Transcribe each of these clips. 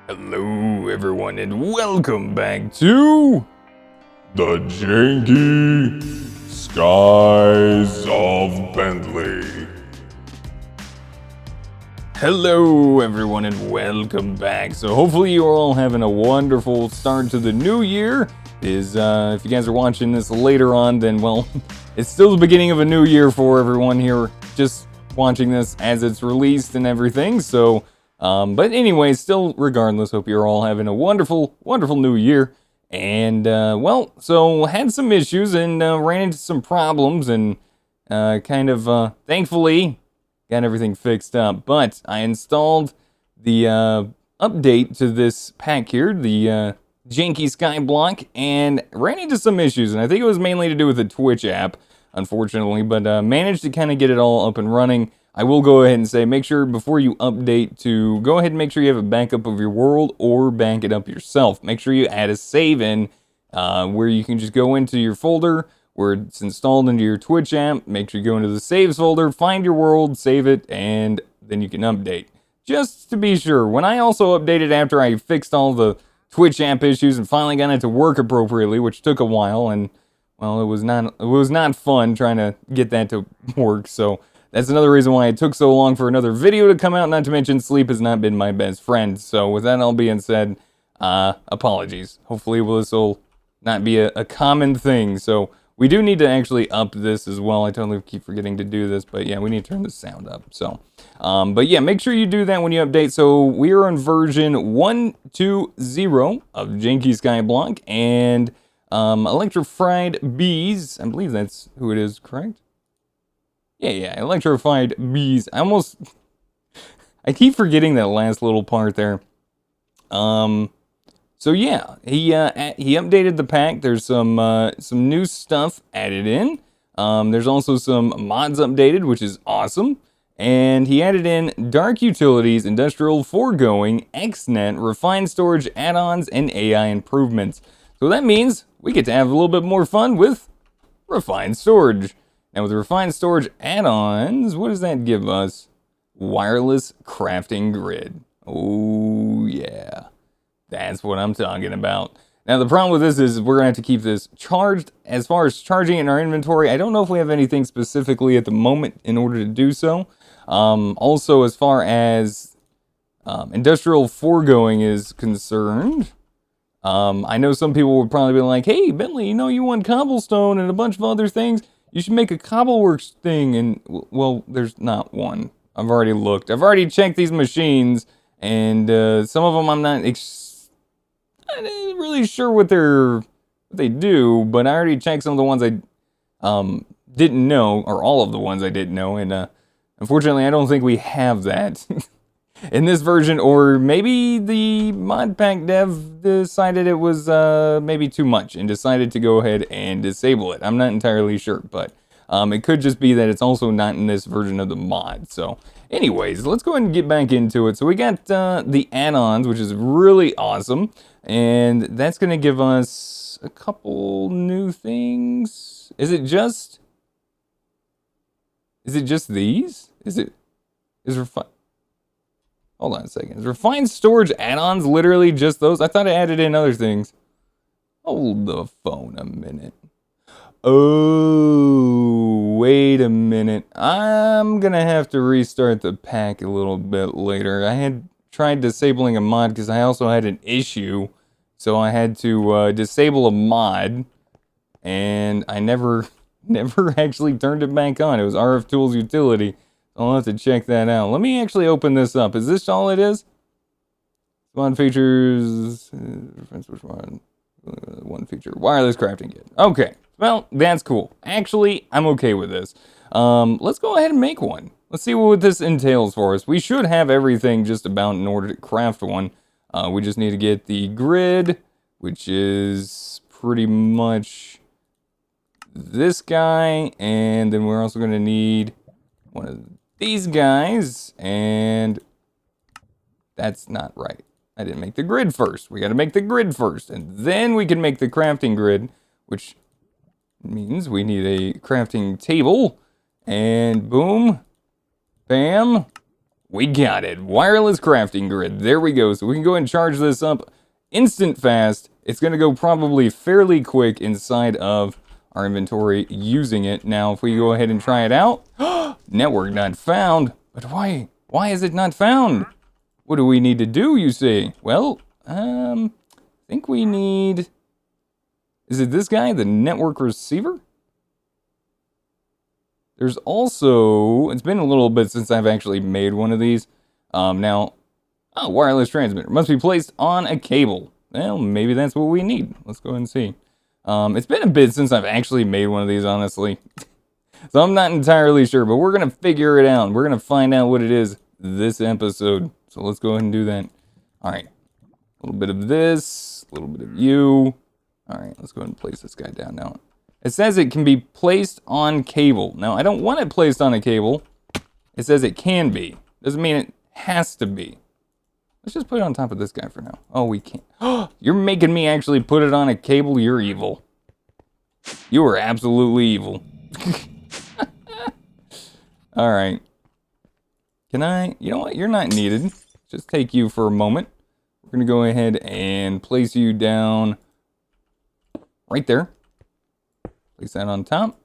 Hello everyone and welcome back to the Janky Skies of Bentley. Hello everyone and welcome back. So hopefully you're all having a wonderful start to the new year. If you guys are watching this later on, then well, it's still the beginning of a new year for everyone here just watching this as it's released and everything. So but anyway, still, regardless, hope you're all having a wonderful, wonderful new year. And, so had some issues and ran into some problems and thankfully, got everything fixed up. But I installed the update to this pack here, the Janky Skyblock, and ran into some issues. And I think it was mainly to do with the Twitch app, unfortunately, but managed to kind of get it all up and running. I will go ahead and say, make sure before you update to go ahead and make sure you have a backup of your world or back it up yourself. Make sure you add a save in where you can just go into your folder where it's installed into your Twitch app. Make sure you go into the saves folder, find your world, save it, and then you can update. Just to be sure, when I also updated after I fixed all the Twitch app issues and finally got it to work appropriately, which took a while, and well, it was not fun trying to get that to work, so that's another reason why it took so long for another video to come out, not to mention sleep has not been my best friend. So with that all being said, apologies. Hopefully this will not be a common thing. So we do need to actually up this as well. I totally keep forgetting to do this, but yeah, we need to turn the sound up. So, but yeah, make sure you do that when you update. So we are on version 1.2.0 of Janky Skyblock and Electrified Bees. I believe that's who it is, correct? Yeah, electrified bees. I keep forgetting that last little part there. So yeah, he updated the pack. There's some new stuff added in. There's also some mods updated, which is awesome. And he added in dark utilities, industrial foregoing, XNet, refined storage add-ons, and AI improvements. So that means we get to have a little bit more fun with refined storage. Now with the refined storage add-ons, what does that give us? Wireless crafting grid. Oh yeah, that's what I'm talking about. Now the problem with this is we're gonna have to keep this charged. As far as charging in our inventory, I don't know if we have anything specifically at the moment in order to do so. Also, as far as industrial foregoing is concerned, I know some people would probably be like, hey Bentley, you want cobblestone and a bunch of other things. You should make a Cobbleworks thing, and, well, there's not one. I've already looked. I've already checked these machines, and some of them I'm not really sure what they do, but I already checked some of the ones I didn't know, or all of the ones I didn't know, and unfortunately I don't think we have that in this version, or maybe the mod pack dev decided it was maybe too much and decided to go ahead and disable it. I'm not entirely sure, but it could just be that it's also not in this version of the mod. So anyways, let's go ahead and get back into it. So we got the add-ons, which is really awesome, and that's going to give us a couple new things. Is it just these? Hold on a second. Is refined storage add-ons literally just those? I thought it added in other things. Hold the phone a minute. Oh, wait a minute. I'm gonna have to restart the pack a little bit later. I had tried disabling a mod because I also had an issue. So I had to disable a mod. And I never actually turned it back on. It was RF Tools Utility. I'll have to check that out. Let me actually open this up. Is this all it is? One features, one feature, wireless crafting kit. Okay, well, that's cool. Actually, I'm okay with this. Let's go ahead and make one. Let's see what this entails for us. We should have everything just about in order to craft one. We just need to get the grid, which is pretty much this guy, and then we're also going to need one of these guys, and that's not right. I didn't make the grid first. We got to make the grid first, and then we can make the crafting grid, which means we need a crafting table, and boom, bam, We got it. Wireless crafting grid. There we go. So we can go and charge this up instant fast. It's going to go probably fairly quick inside of our inventory using it. Now, if we go ahead and try it out, network not found. But why? Why is it not found? What do we need to do, you say? Well, I think we need... Is it this guy, the network receiver? There's also... It's been a little bit since I've actually made one of these. Wireless transmitter. Must be placed on a cable. Well, maybe that's what we need. Let's go ahead and see. It's been a bit since I've actually made one of these, honestly. So I'm not entirely sure, but we're going to figure it out. We're going to find out what it is this episode. So let's go ahead and do that. All right. A little bit of this. A little bit of you. All right. Let's go ahead and place this guy down now. It says it can be placed on cable. Now, I don't want it placed on a cable. It says it can be. Doesn't mean it has to be. Let's just put it on top of this guy for now. Oh, we can't. Oh, you're making me actually put it on a cable? You're evil. You are absolutely evil. All right. Can I? You know what? You're not needed. Just take you for a moment. We're going to go ahead and place you down right there. Place that on top.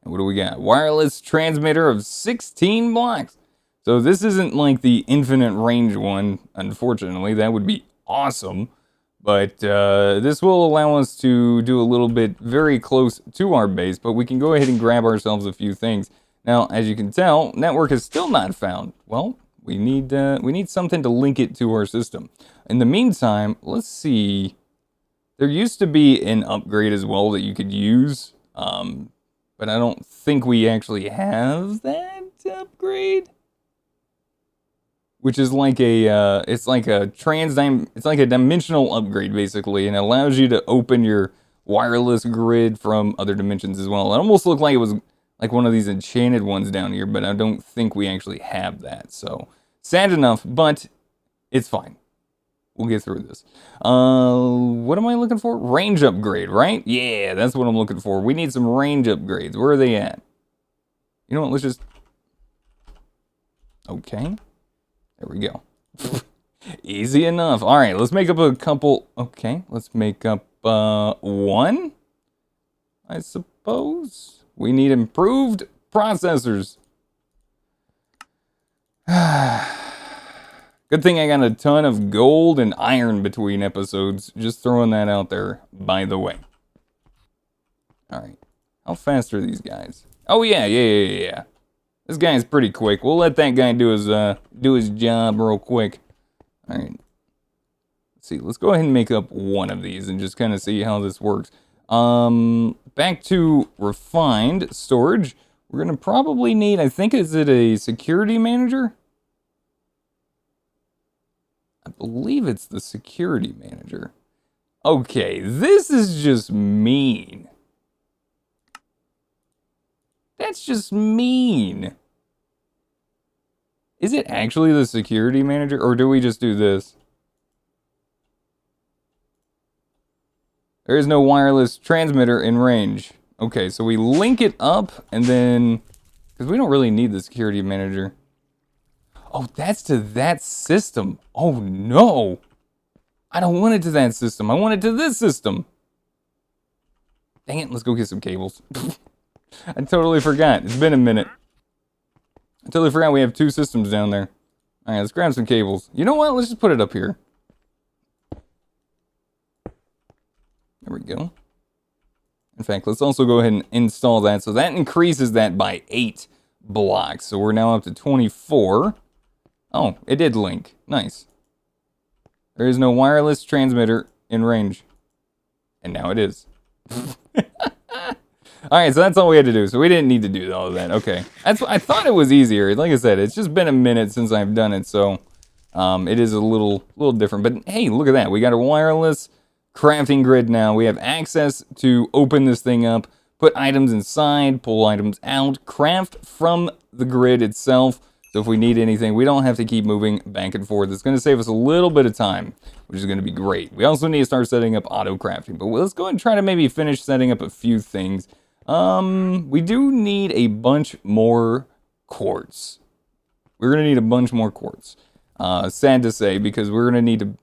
And what do we got? Wireless transmitter of 16 blocks. So this isn't like the infinite range one, unfortunately. That would be awesome. But this will allow us to do a little bit very close to our base. But we can go ahead and grab ourselves a few things. Now, as you can tell, network is still not found. Well, we need something to link it to our system. In the meantime, let's see. There used to be an upgrade as well that you could use. But I don't think we actually have that upgrade. Which is like a, it's like a dimensional upgrade basically, and it allows you to open your wireless grid from other dimensions as well. It almost looked like it was like one of these enchanted ones down here, but I don't think we actually have that. So sad enough, but it's fine. We'll get through this. What am I looking for? Range upgrade, right? Yeah, that's what I'm looking for. We need some range upgrades. Where are they at? You know what? Let's just... Okay. There we go. Easy enough. All right, let's make up a couple. Okay, let's make up one, I suppose. We need improved processors. Good thing I got a ton of gold and iron between episodes. Just throwing that out there, by the way. All right. How fast are these guys? Oh, yeah. This guy's pretty quick. We'll let that guy do his job real quick. All right. Let's see. Let's go ahead and make up one of these and just kind of see how this works. Back to refined storage. We're going to probably need, I think, is it a security manager? I believe it's the security manager. Okay, this is just mean. That's just mean. Is it actually the security manager, or do we just do this? There is no wireless transmitter in range. Okay, so we link it up, and then... Because we don't really need the security manager. Oh, that's to that system. Oh, no. I don't want it to that system. I want it to this system. Dang it, let's go get some cables. I totally forgot. It's been a minute. I totally forgot we have two systems down there. All right, let's grab some cables. You know what? Let's just put it up here. There we go. In fact, let's also go ahead and install that. So that increases that by 8 blocks. So we're now up to 24. Oh, it did link. Nice. There is no wireless transmitter in range. And now it is. Alright, so that's all we had to do. So we didn't need to do all of that. Okay. I thought it was easier. Like I said, it's just been a minute since I've done it. So it is a little different. But hey, look at that. We got a wireless crafting grid now. We have access to open this thing up, put items inside, pull items out, craft from the grid itself. So if we need anything, we don't have to keep moving back and forth. It's going to save us a little bit of time, which is going to be great. We also need to start setting up auto crafting, but let's go ahead and try to maybe finish setting up a few things. We do need a bunch more quartz. we're going to need a bunch more quartz. Sad to say, because we're going to need to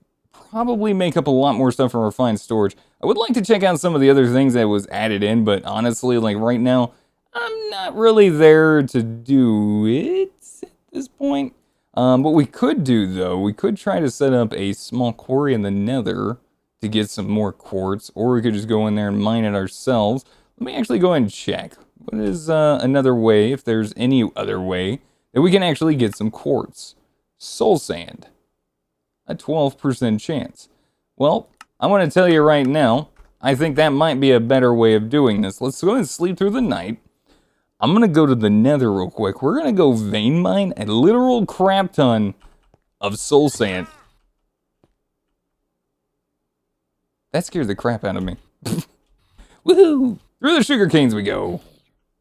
probably make up a lot more stuff from refined storage. I would like to check out some of the other things that was added in, but honestly, like right now, I'm not really there to do it at this point. What we could do, though, we could try to set up a small quarry in the nether to get some more quartz, or we could just go in there and mine it ourselves. Let me actually go ahead and check. What is another way, if there's any other way, that we can actually get some quartz? Soul sand. A 12% chance. Well, I want to tell you right now, I think that might be a better way of doing this. Let's go ahead and sleep through the night. I'm going to go to the nether real quick. We're going to go vein mine a literal crap ton of soul sand. That scared the crap out of me. Woohoo! Through the sugar canes we go.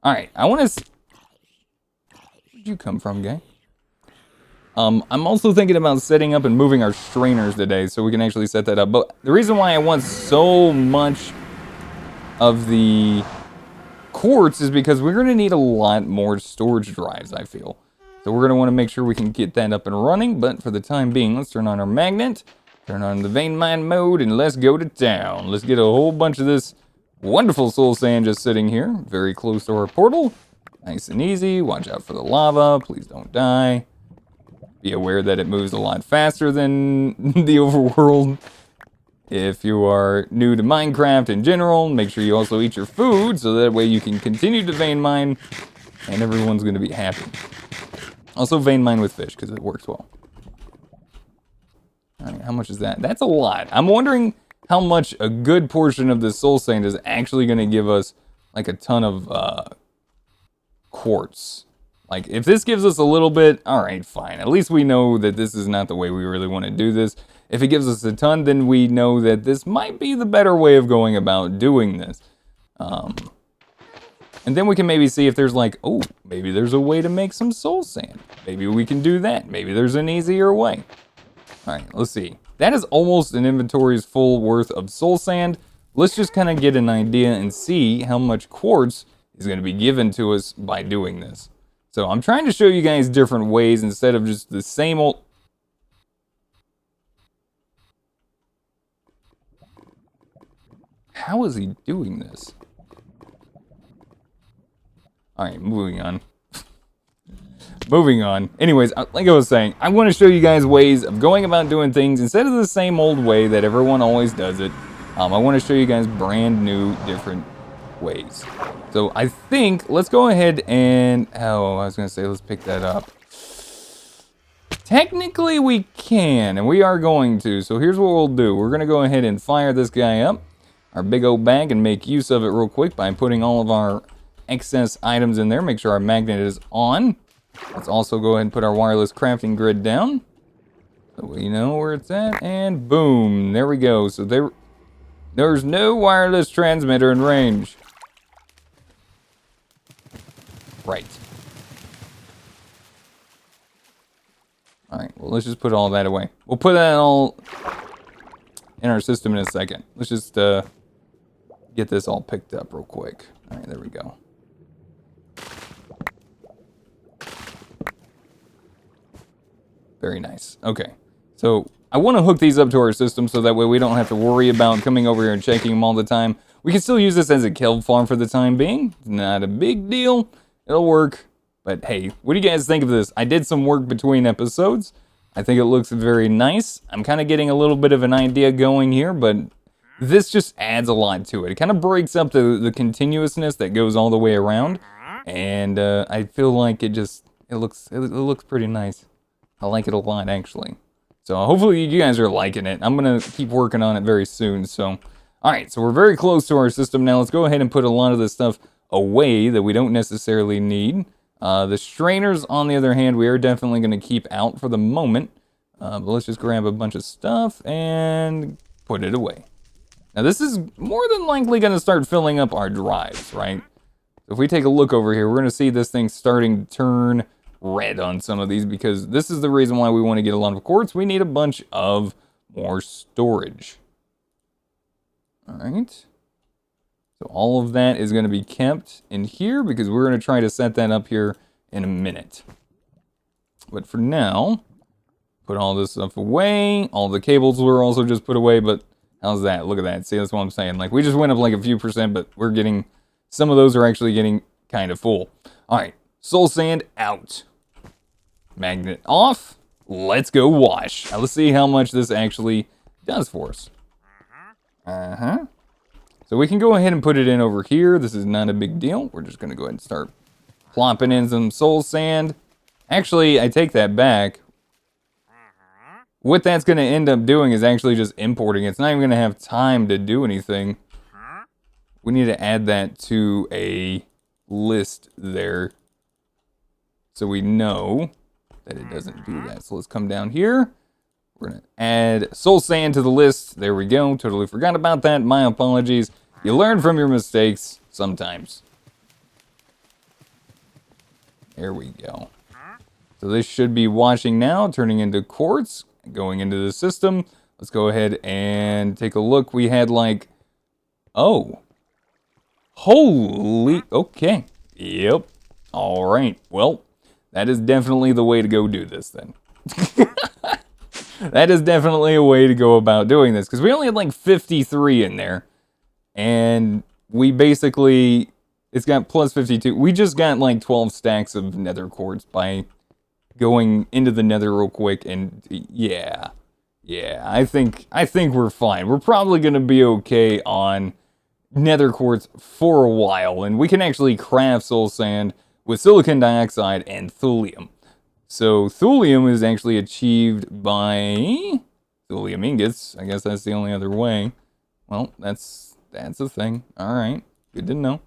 Alright, I want to... Where'd you come from, guy? I'm also thinking about setting up and moving our strainers today so we can actually set that up. But the reason why I want so much of the quartz is because we're going to need a lot more storage drives, I feel. So we're going to want to make sure we can get that up and running. But for the time being, let's turn on our magnet, turn on the vein mine mode, and let's go to town. Let's get a whole bunch of this wonderful soul sand just sitting here, very close to our portal. Nice and easy. Watch out for the lava. Please don't die. Be aware that it moves a lot faster than the overworld. If you are new to Minecraft in general, make sure you also eat your food so that way you can continue to vein mine and everyone's going to be happy. Also vein mine with fish because it works well. All right, how much is that? That's a lot. I'm wondering how much a good portion of the soul sand is actually going to give us like a ton of quartz. Like, if this gives us a little bit, alright, fine. At least we know that this is not the way we really want to do this. If it gives us a ton, then we know that this might be the better way of going about doing this. And then we can maybe see if there's like, oh, maybe there's a way to make some soul sand. Maybe we can do that. Maybe there's an easier way. Alright, let's see. That is almost an inventory's full worth of soul sand. Let's just kind of get an idea and see how much quartz is going to be given to us by doing this. So I'm trying to show you guys different ways instead of just the same old... How is he doing this? Alright, moving on. Moving on. Anyways, like I was saying, I want to show you guys ways of going about doing things instead of the same old way that everyone always does it. I want to show you guys brand new, different ways. So I think, let's go ahead and, oh, I was going to say, let's pick that up. Technically we can, and we are going to. So here's what we'll do. We're going to go ahead and fire this guy up, our big old bag, and make use of it real quick by putting all of our excess items in there. Make sure our magnet is on. Let's also go ahead and put our wireless crafting grid down, so we know where it's at, and boom, there we go. So there's no wireless transmitter in range. Right. Alright, well, let's just put all that away. We'll put that all in our system in a second. Let's just get this all picked up real quick. Alright, there we go. Very nice. Okay, so I want to hook these up to our system so that way we don't have to worry about coming over here and checking them all the time. We can still use this as a kelp farm for the time being. Not a big deal. It'll work. But hey, what do you guys think of this? I did some work between episodes. I think it looks very nice. I'm kind of getting a little bit of an idea going here, but this just adds a lot to it. It kind of breaks up the continuousness that goes all the way around. And I feel like it looks pretty nice. I like it a lot, actually. So hopefully you guys are liking it. I'm going to keep working on it very soon. So, alright, so we're very close to our system now. Let's go ahead and put a lot of this stuff away that we don't necessarily need. The strainers, on the other hand, we are definitely going to keep out for the moment. But let's just grab a bunch of stuff and put it away. Now this is more than likely going to start filling up our drives, right? So if we take a look over here, we're going to see this thing starting to turn red on some of these because this is the reason why we want to get a lot of quartz. We need a bunch of more storage. All right. So all of that is going to be kept in here because we're going to try to set that up here in a minute. But for now, put all this stuff away. All the cables were also just put away, but how's that? Look at that. See, that's what I'm saying. Like, we just went up like a few percent, but we're getting, some of those are actually getting kind of full. All right, soul sand out. Magnet off. Let's go wash. Now, let's see how much this actually does for us. So we can go ahead and put it in over here. This is not a big deal. We're just going to go ahead and start plopping in some soul sand. Actually, I take that back. What that's going to end up doing is actually just importing. It's not even going to have time to do anything. We need to add that to a list there so we know that it doesn't do that. So let's come down here. We're going to add soul sand to the list. There we go. Totally forgot about that. My apologies. You learn from your mistakes sometimes. There we go. So this should be washing now, turning into quartz, going into the system. Let's go ahead and take a look. We had like, oh, holy, okay. Yep. All right. Well, that is definitely the way to go do this then. That is definitely a way to go about doing this, because we only had like 53 in there, and we basically, it's got plus 52. We just got like 12 stacks of nether quartz by going into the nether real quick, and yeah, I think we're fine. We're probably gonna be okay on nether quartz for a while, and we can actually craft soul sand with silicon dioxide and thulium. So thulium is actually achieved by thulium ingots. I guess that's the only other way. Well, that's a thing. All right, good to know.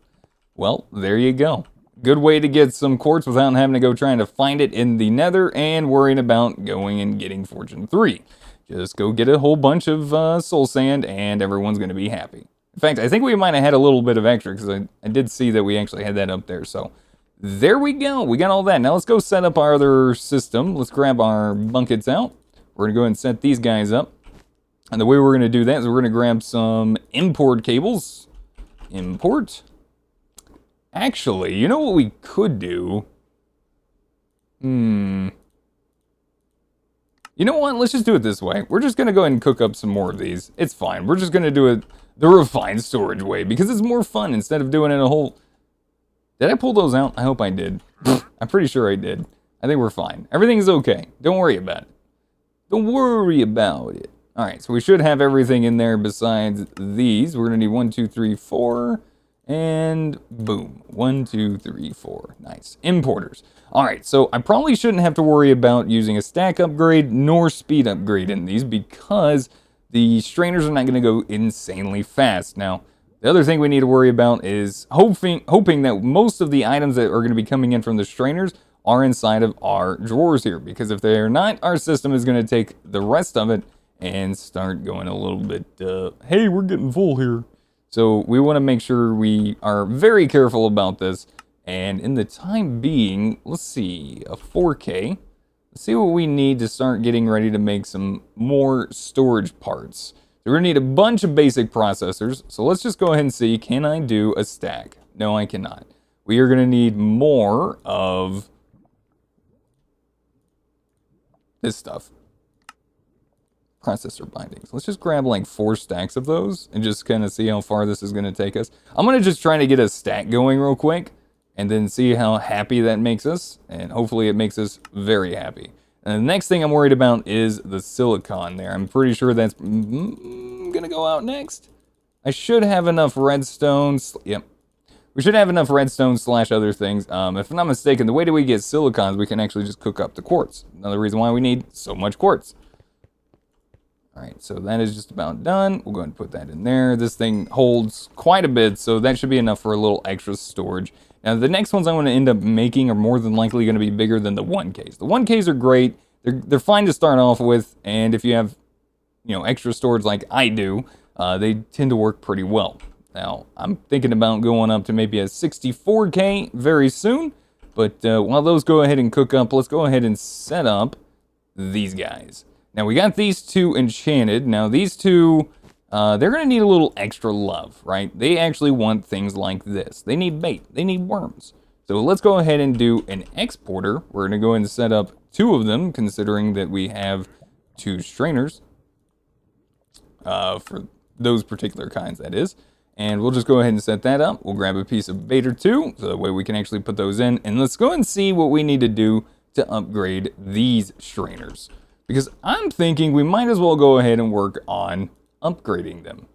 Well, there you go. Good way to get some quartz without having to go trying to find it in the nether and worrying about going and getting Fortune 3. Just go get a whole bunch of soul sand and everyone's going to be happy. In fact, I think we might have had a little bit of extra because I did see that we actually had that up there. So there we go. We got all that. Now let's go set up our other system. Let's grab our buckets out. We're going to go ahead and set these guys up. And the way we're going to do that is we're going to grab some import cables. Import. Actually, you know what we could do? You know what? Let's just do it this way. We're just going to go ahead and cook up some more of these. It's fine. We're just going to do it the refined storage way because it's more fun instead of doing it a whole... Did I pull those out? I hope I did. I'm pretty sure I did. I think we're fine. Everything's okay. Don't worry about it. Don't worry about it. All right, so we should have everything in there besides these. We're going to need 1, 2, 3, 4... And boom, 1, 2, 3, 4. Nice. Importers. All right, so I probably shouldn't have to worry about using a stack upgrade nor speed upgrade in these because the strainers are not going to go insanely fast. Now, the other thing we need to worry about is hoping that most of the items that are going to be coming in from the strainers are inside of our drawers here, because if they're not, our system is going to take the rest of it and start going a little bit, hey, we're getting full here. So we want to make sure we are very careful about this. And in the time being, let's see, a 4K. Let's see what we need to start getting ready to make some more storage parts. So we're going to need a bunch of basic processors. So let's just go ahead and see, can I do a stack? No, I cannot. We are going to need more of this stuff. Processor bindings. Let's just grab like 4 stacks of those and just kind of see how far this is going to take us. I'm going to just try to get a stack going real quick and then see how happy that makes us, and hopefully it makes us very happy. And the next thing I'm worried about is the silicon there. I'm pretty sure that's going to go out next. I should have enough redstone. Yep. We should have enough redstone / other things. If I'm not mistaken, the way that we get silicons, we can actually just cook up the quartz. Another reason why we need so much quartz. All right, so that is just about done. We'll go ahead and put that in there. This thing holds quite a bit, so that should be enough for a little extra storage. Now, the next ones I'm going to end up making are more than likely going to be bigger than the 1Ks. The 1Ks are great. They're fine to start off with, and if you have, extra storage like I do, they tend to work pretty well. Now, I'm thinking about going up to maybe a 64K very soon, but while those go ahead and cook up, let's go ahead and set up these guys. Now, we got these 2 enchanted. Now, these 2, they're going to need a little extra love, right? They actually want things like this. They need bait. They need worms. So let's go ahead and do an exporter. We're going to go ahead and set up 2 of them, considering that we have 2 strainers. For those particular kinds, that is. And we'll just go ahead and set that up. We'll grab a piece of bait or 2, so that way we can actually put those in. And let's go and see what we need to do to upgrade these strainers. Because I'm thinking we might as well go ahead and work on upgrading them.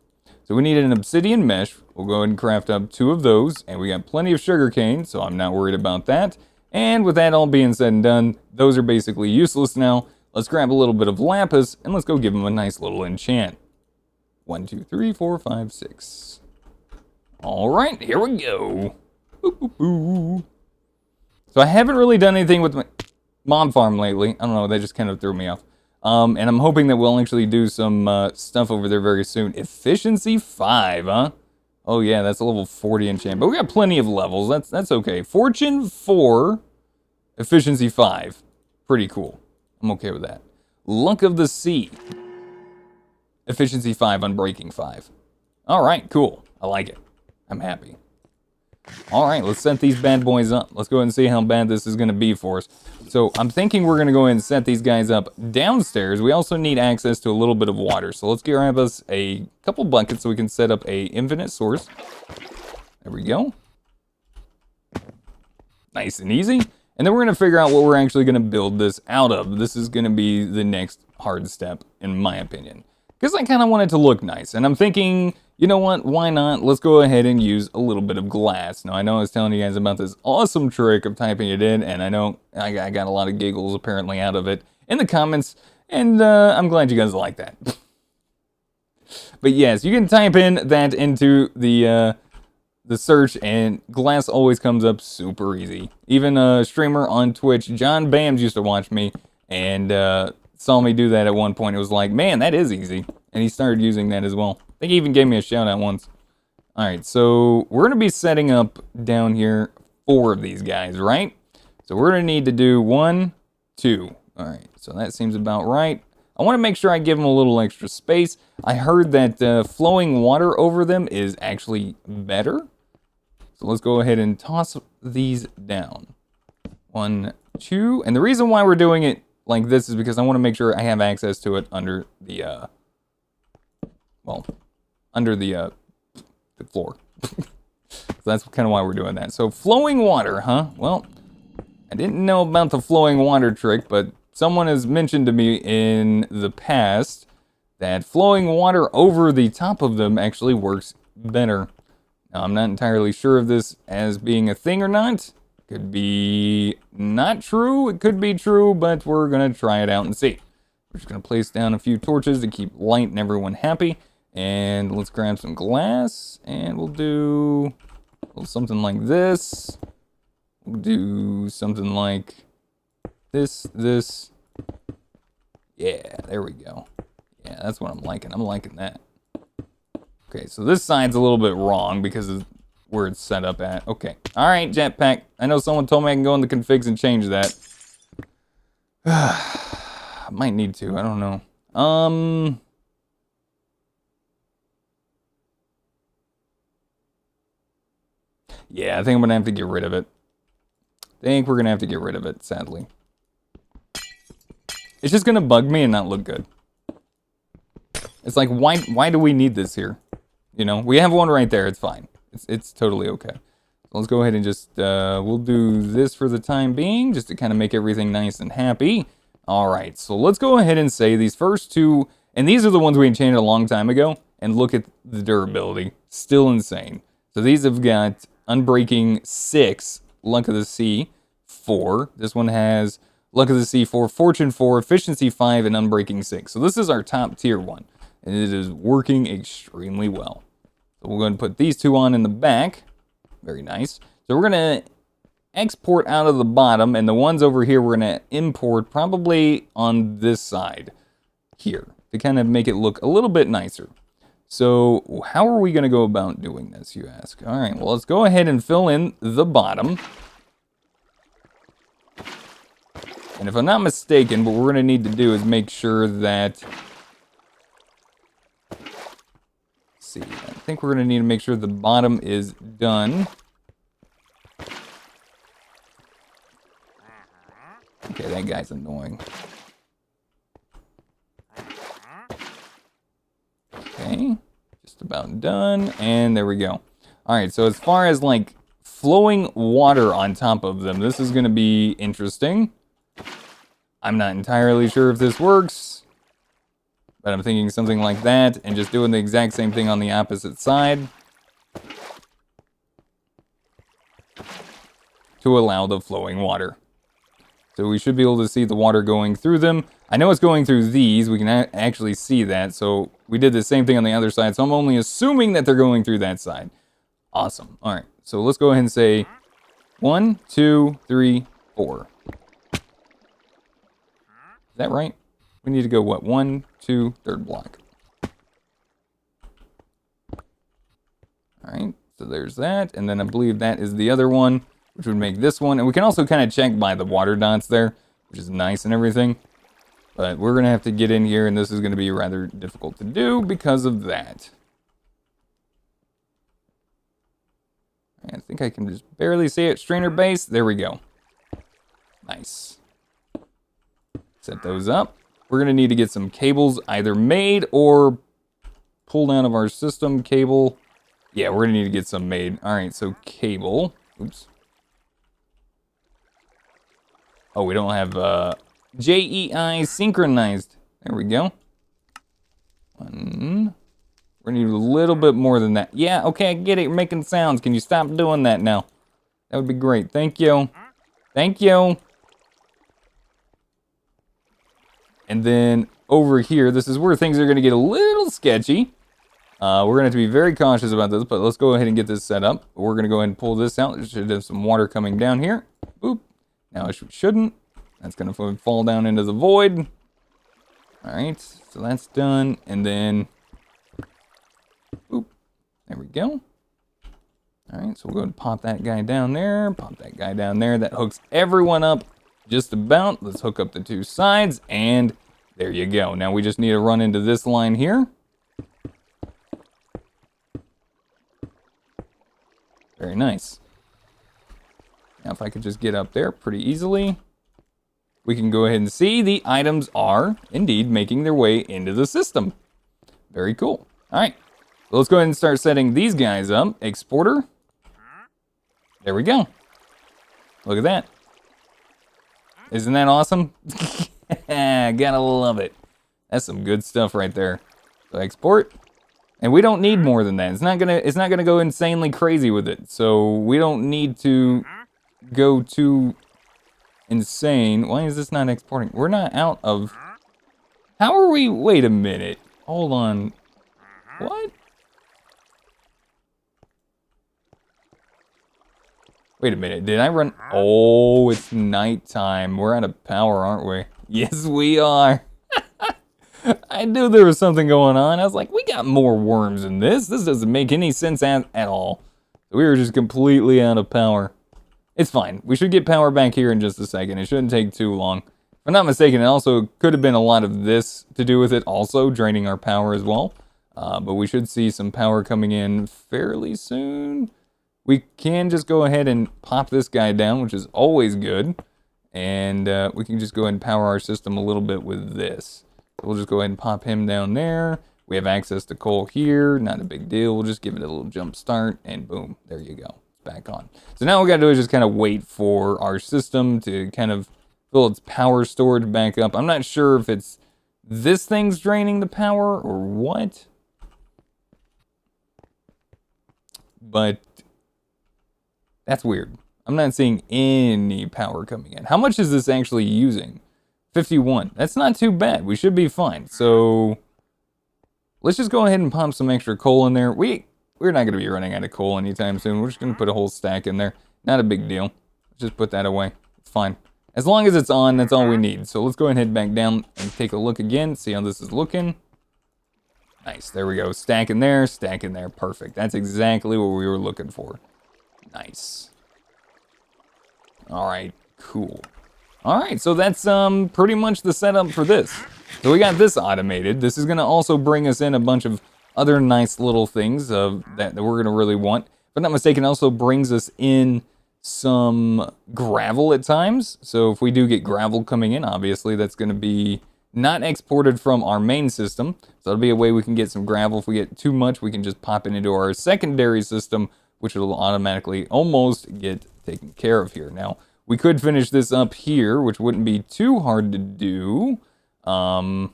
So we need an obsidian mesh. We'll go ahead and craft up 2 of those. And we got plenty of sugarcane, so I'm not worried about that. And with that all being said and done, those are basically useless now. Let's grab a little bit of lapis, and let's go give them a nice little enchant. 1, 2, 3, 4, 5, 6. All right, here we go. Boop, boop, boop. So I haven't really done anything with my mob farm lately. I don't know, that just kind of threw me off. And I'm hoping that we'll actually do some stuff over there very soon. Efficiency 5, huh? Oh yeah, that's a level 40 enchant. But we got plenty of levels. That's okay. Fortune 4, efficiency 5. Pretty cool. I'm okay with that. Luck of the Sea. Efficiency 5, Unbreaking 5. All right, cool. I like it. I'm happy. All right, let's set these bad boys up. Let's go ahead and see how bad this is going to be for us. So I'm thinking we're going to go ahead and set these guys up downstairs. We also need access to a little bit of water. So let's grab us a couple buckets so we can set up a infinite source. There we go. Nice and easy. And then we're going to figure out what we're actually going to build this out of. This is going to be the next hard step, in my opinion. Because I kind of want it to look nice. And I'm thinking, you know what, why not? Let's go ahead and use a little bit of glass. Now, I know I was telling you guys about this awesome trick of typing it in, and I know I got a lot of giggles apparently out of it in the comments, and I'm glad you guys like that. But yes, you can type in that into the search, and glass always comes up super easy. Even a streamer on Twitch, John Bams, used to watch me, and saw me do that at one point. It was like, man, that is easy. And he started using that as well. I think he even gave me a shout out once. All right, so we're going to be setting up down here 4 of these guys, right? So we're going to need to do 1, 2. All right, so that seems about right. I want to make sure I give them a little extra space. I heard that flowing water over them is actually better. So let's go ahead and toss these down. 1, 2. And the reason why we're doing it like this is because I want to make sure I have access to it under the, under the floor. So that's kind of why we're doing that. So flowing water, huh? Well, I didn't know about the flowing water trick, but someone has mentioned to me in the past that flowing water over the top of them actually works better. Now, I'm not entirely sure of this as being a thing or not. Could be not true, it could be true, but we're gonna try it out and see. We're just gonna place down a few torches to keep light and everyone happy. And let's grab some glass, and we'll do something like this. We'll do something like this. Yeah, there we go. Yeah, that's what I'm liking. I'm liking that. Okay, so this side's a little bit wrong because of where it's set up at. Okay. All right, jetpack. I know someone told me I can go in the configs and change that. I might need to. I don't know. Yeah, I think I'm gonna have to get rid of it. I think we're gonna have to get rid of it, sadly. It's just gonna bug me and not look good. It's like, why do we need this here? You know, we have one right there. It's fine. It's totally okay. So let's go ahead and just, we'll do this for the time being, just to kind of make everything nice and happy. All right, so let's go ahead and say these first 2, and these are the ones we enchanted a long time ago, and look at the durability. Still insane. So these have got Unbreaking 6, Luck of the Sea 4. This one has Luck of the Sea 4, Fortune 4, Efficiency 5, and Unbreaking 6. So this is our top tier one, and it is working extremely well. So we're going to put these 2 on in the back. Very nice. So we're going to export out of the bottom, and the ones over here we're going to import probably on this side here to kind of make it look a little bit nicer. So how are we going to go about doing this, you ask? All right, well, let's go ahead and fill in the bottom. And if I'm not mistaken, what we're going to need to do is make sure that... see, I think we're going to need to make sure the bottom is done. guy's annoying. Okay, just about done, and there we go. All right, so as far as like flowing water on top of them, this is gonna be interesting. I'm not entirely sure if this works, but I'm thinking something like that, and just doing the exact same thing on the opposite side to allow the flowing water. So we should be able to see the water going through them. I know it's going through these. We can actually see that. So we did the same thing on the other side. So I'm only assuming that they're going through that side. Awesome. All right. So let's go ahead and say 1, 2, 3, 4. Is that right? We need to go what? 1, 2, third block. All right. So there's that. And then I believe that is the other one, which would make this one. And we can also kind of check by the water dots there, which is nice and everything. But we're going to have to get in here, and this is going to be rather difficult to do because of that. I think I can just barely see it. Strainer base. There we go. Nice. Set those up. We're going to need to get some cables either made or pulled out of our system. Cable. Yeah, we're going to need to get some made. All right, so cable. Oops. Oh, we don't have JEI synchronized. There we go. One. We're gonna need a little bit more than that. Yeah, okay, I get it. You're making sounds. Can you stop doing that now? That would be great. Thank you. Thank you. And then over here, this is where things are gonna get a little sketchy. We're gonna have to be very cautious about this, but let's go ahead and get this set up. We're gonna go ahead and pull this out. There should have some water coming down here. Boop. Now it shouldn't. That's gonna fall down into the void. All right, so that's done. And then, boop, there we go. All right, so we'll go ahead and pop that guy down there, pop that guy down there. That hooks everyone up just about. Let's hook up the two sides, and there you go. Now we just need to run into this line here. Very nice. Now if I could just get up there pretty easily, we can go ahead and see the items are indeed making their way into the system. Very cool. All right, so let's go ahead and start setting these guys up. Exporter. There we go. Look at that. Isn't that awesome? Gotta love it. That's some good stuff right there. So export. And we don't need more than that. It's not gonna go insanely crazy with it. So we don't need to go too insane. Why is this not exporting? We're not out of... How are we? Wait a minute. Hold on. What? Wait a minute. Did I run? Oh, it's nighttime. We're out of power, aren't we? Yes, we are. I knew there was something going on. I was like, we got more worms in this. This doesn't make any sense at all. We were just completely out of power. It's fine. We should get power back here in just a second. It shouldn't take too long. If I'm not mistaken, it also could have been a lot of this to do with it also, draining our power as well. But we should see some power coming in fairly soon. We can just go ahead and pop this guy down, which is always good. And we can just go ahead and power our system a little bit with this. So we'll just go ahead and pop him down there. We have access to coal here. Not a big deal. We'll just give it a little jump start, and boom, there you go. It's back on. So now what we got to do is just kind of wait for our system to kind of fill its power storage back up. I'm not sure if it's this thing's draining the power or what. But that's weird. I'm not seeing any power coming in. How much is this actually using? 51. That's not too bad. We should be fine. So let's just go ahead and pump some extra coal in there. We're not going to be running out of coal anytime soon. We're just going to put a whole stack in there. Not a big deal. Just put that away. It's fine. As long as it's on, that's all we need. So let's go ahead and head back down and take a look again. See how this is looking. Nice. There we go. Stack in there. Stack in there. Perfect. That's exactly what we were looking for. Nice. All right. Cool. All right, so that's pretty much the setup for this. So we got this automated. This is going to also bring us in a bunch of other nice little things that we're going to really want. If I'm not mistaken, it also brings us in some gravel at times. So if we do get gravel coming in, obviously that's going to be not exported from our main system. So that'll be a way we can get some gravel. If we get too much, we can just pop it into our secondary system, which will automatically almost get taken care of here. Now, we could finish this up here, which wouldn't be too hard to do. We're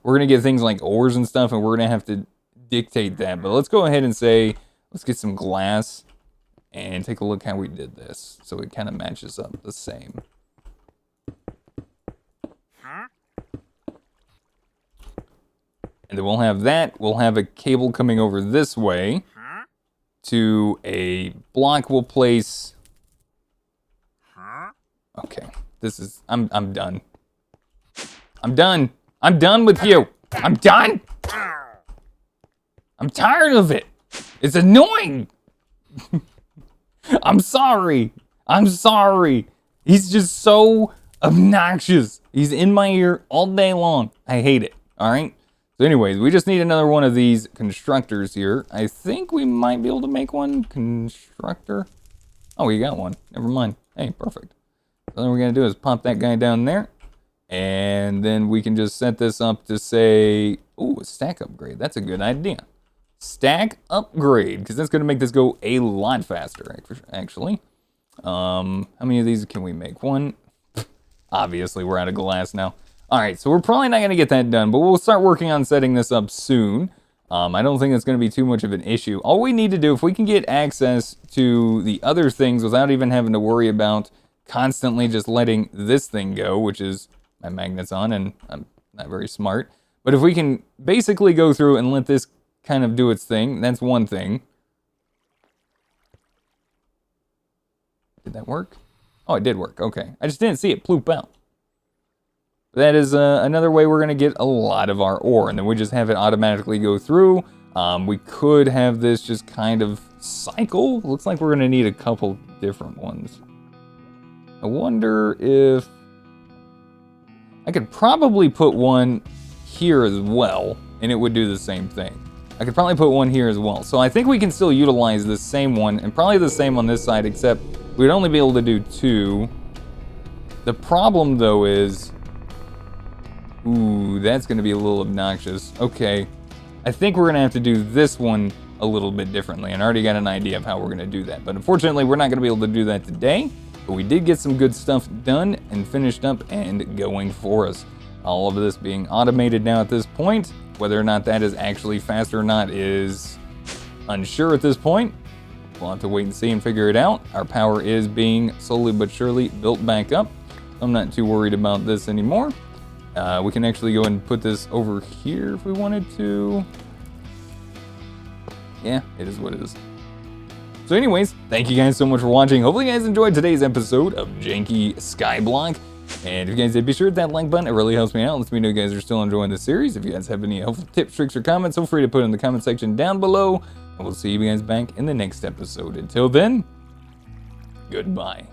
going to get things like ores and stuff, and we're going to have to dictate that. But let's go ahead and say, let's get some glass and take a look how we did this. So it kind of matches up the same. And then we'll have that. We'll have a cable coming over this way to a block we'll place. Okay, this is, I'm done. I'm done. I'm done with you. I'm done. I'm tired of it. It's annoying. I'm sorry. I'm sorry. He's just so obnoxious. He's in my ear all day long. I hate it. All right. So anyways, we just need another one of these constructors here. I think we might be able to make one. Constructor. Oh, we got one. Never mind. Hey, perfect. So then we're going to do is pop that guy down there. And then we can just set this up to say, ooh, a stack upgrade. That's a good idea. Stack upgrade, because that's going to make this go a lot faster, actually. How many of these can we make? One. Obviously, we're out of glass now. All right, so we're probably not going to get that done, but we'll start working on setting this up soon. I don't think it's going to be too much of an issue. All we need to do, if we can get access to the other things without even having to worry about constantly just letting this thing go, which is my magnets on, and I'm not very smart. But if we can basically go through and let this kind of do its thing, that's one thing. Did that work? Oh, it did work. Okay. I just didn't see it ploop out. That is another way we're going to get a lot of our ore, and then we just have it automatically go through. We could have this just kind of cycle. Looks like we're going to need a couple different ones. I wonder if I could probably put one here as well, and it would do the same thing. I could probably put one here as well. So I think we can still utilize this same one, and probably the same on this side, except we'd only be able to do two. The problem, though, is... ooh, that's going to be a little obnoxious. Okay, I think we're going to have to do this one a little bit differently, and I already got an idea of how we're going to do that. But unfortunately, we're not going to be able to do that today, but we did get some good stuff done and finished up and going for us. All of this being automated now at this point. Whether or not that is actually faster or not is unsure at this point. We'll have to wait and see and figure it out. Our power is being slowly but surely built back up. I'm not too worried about this anymore. We can actually go and put this over here if we wanted to. Yeah, it is what it is. So anyways, thank you guys so much for watching. Hopefully you guys enjoyed today's episode of Janky Skyblock. And if you guys did, be sure to hit that like button. It really helps me out. Lets me know you guys are still enjoying the series. If you guys have any helpful tips, tricks, or comments, feel free to put it in the comment section down below. And we'll see you guys back in the next episode. Until then, goodbye.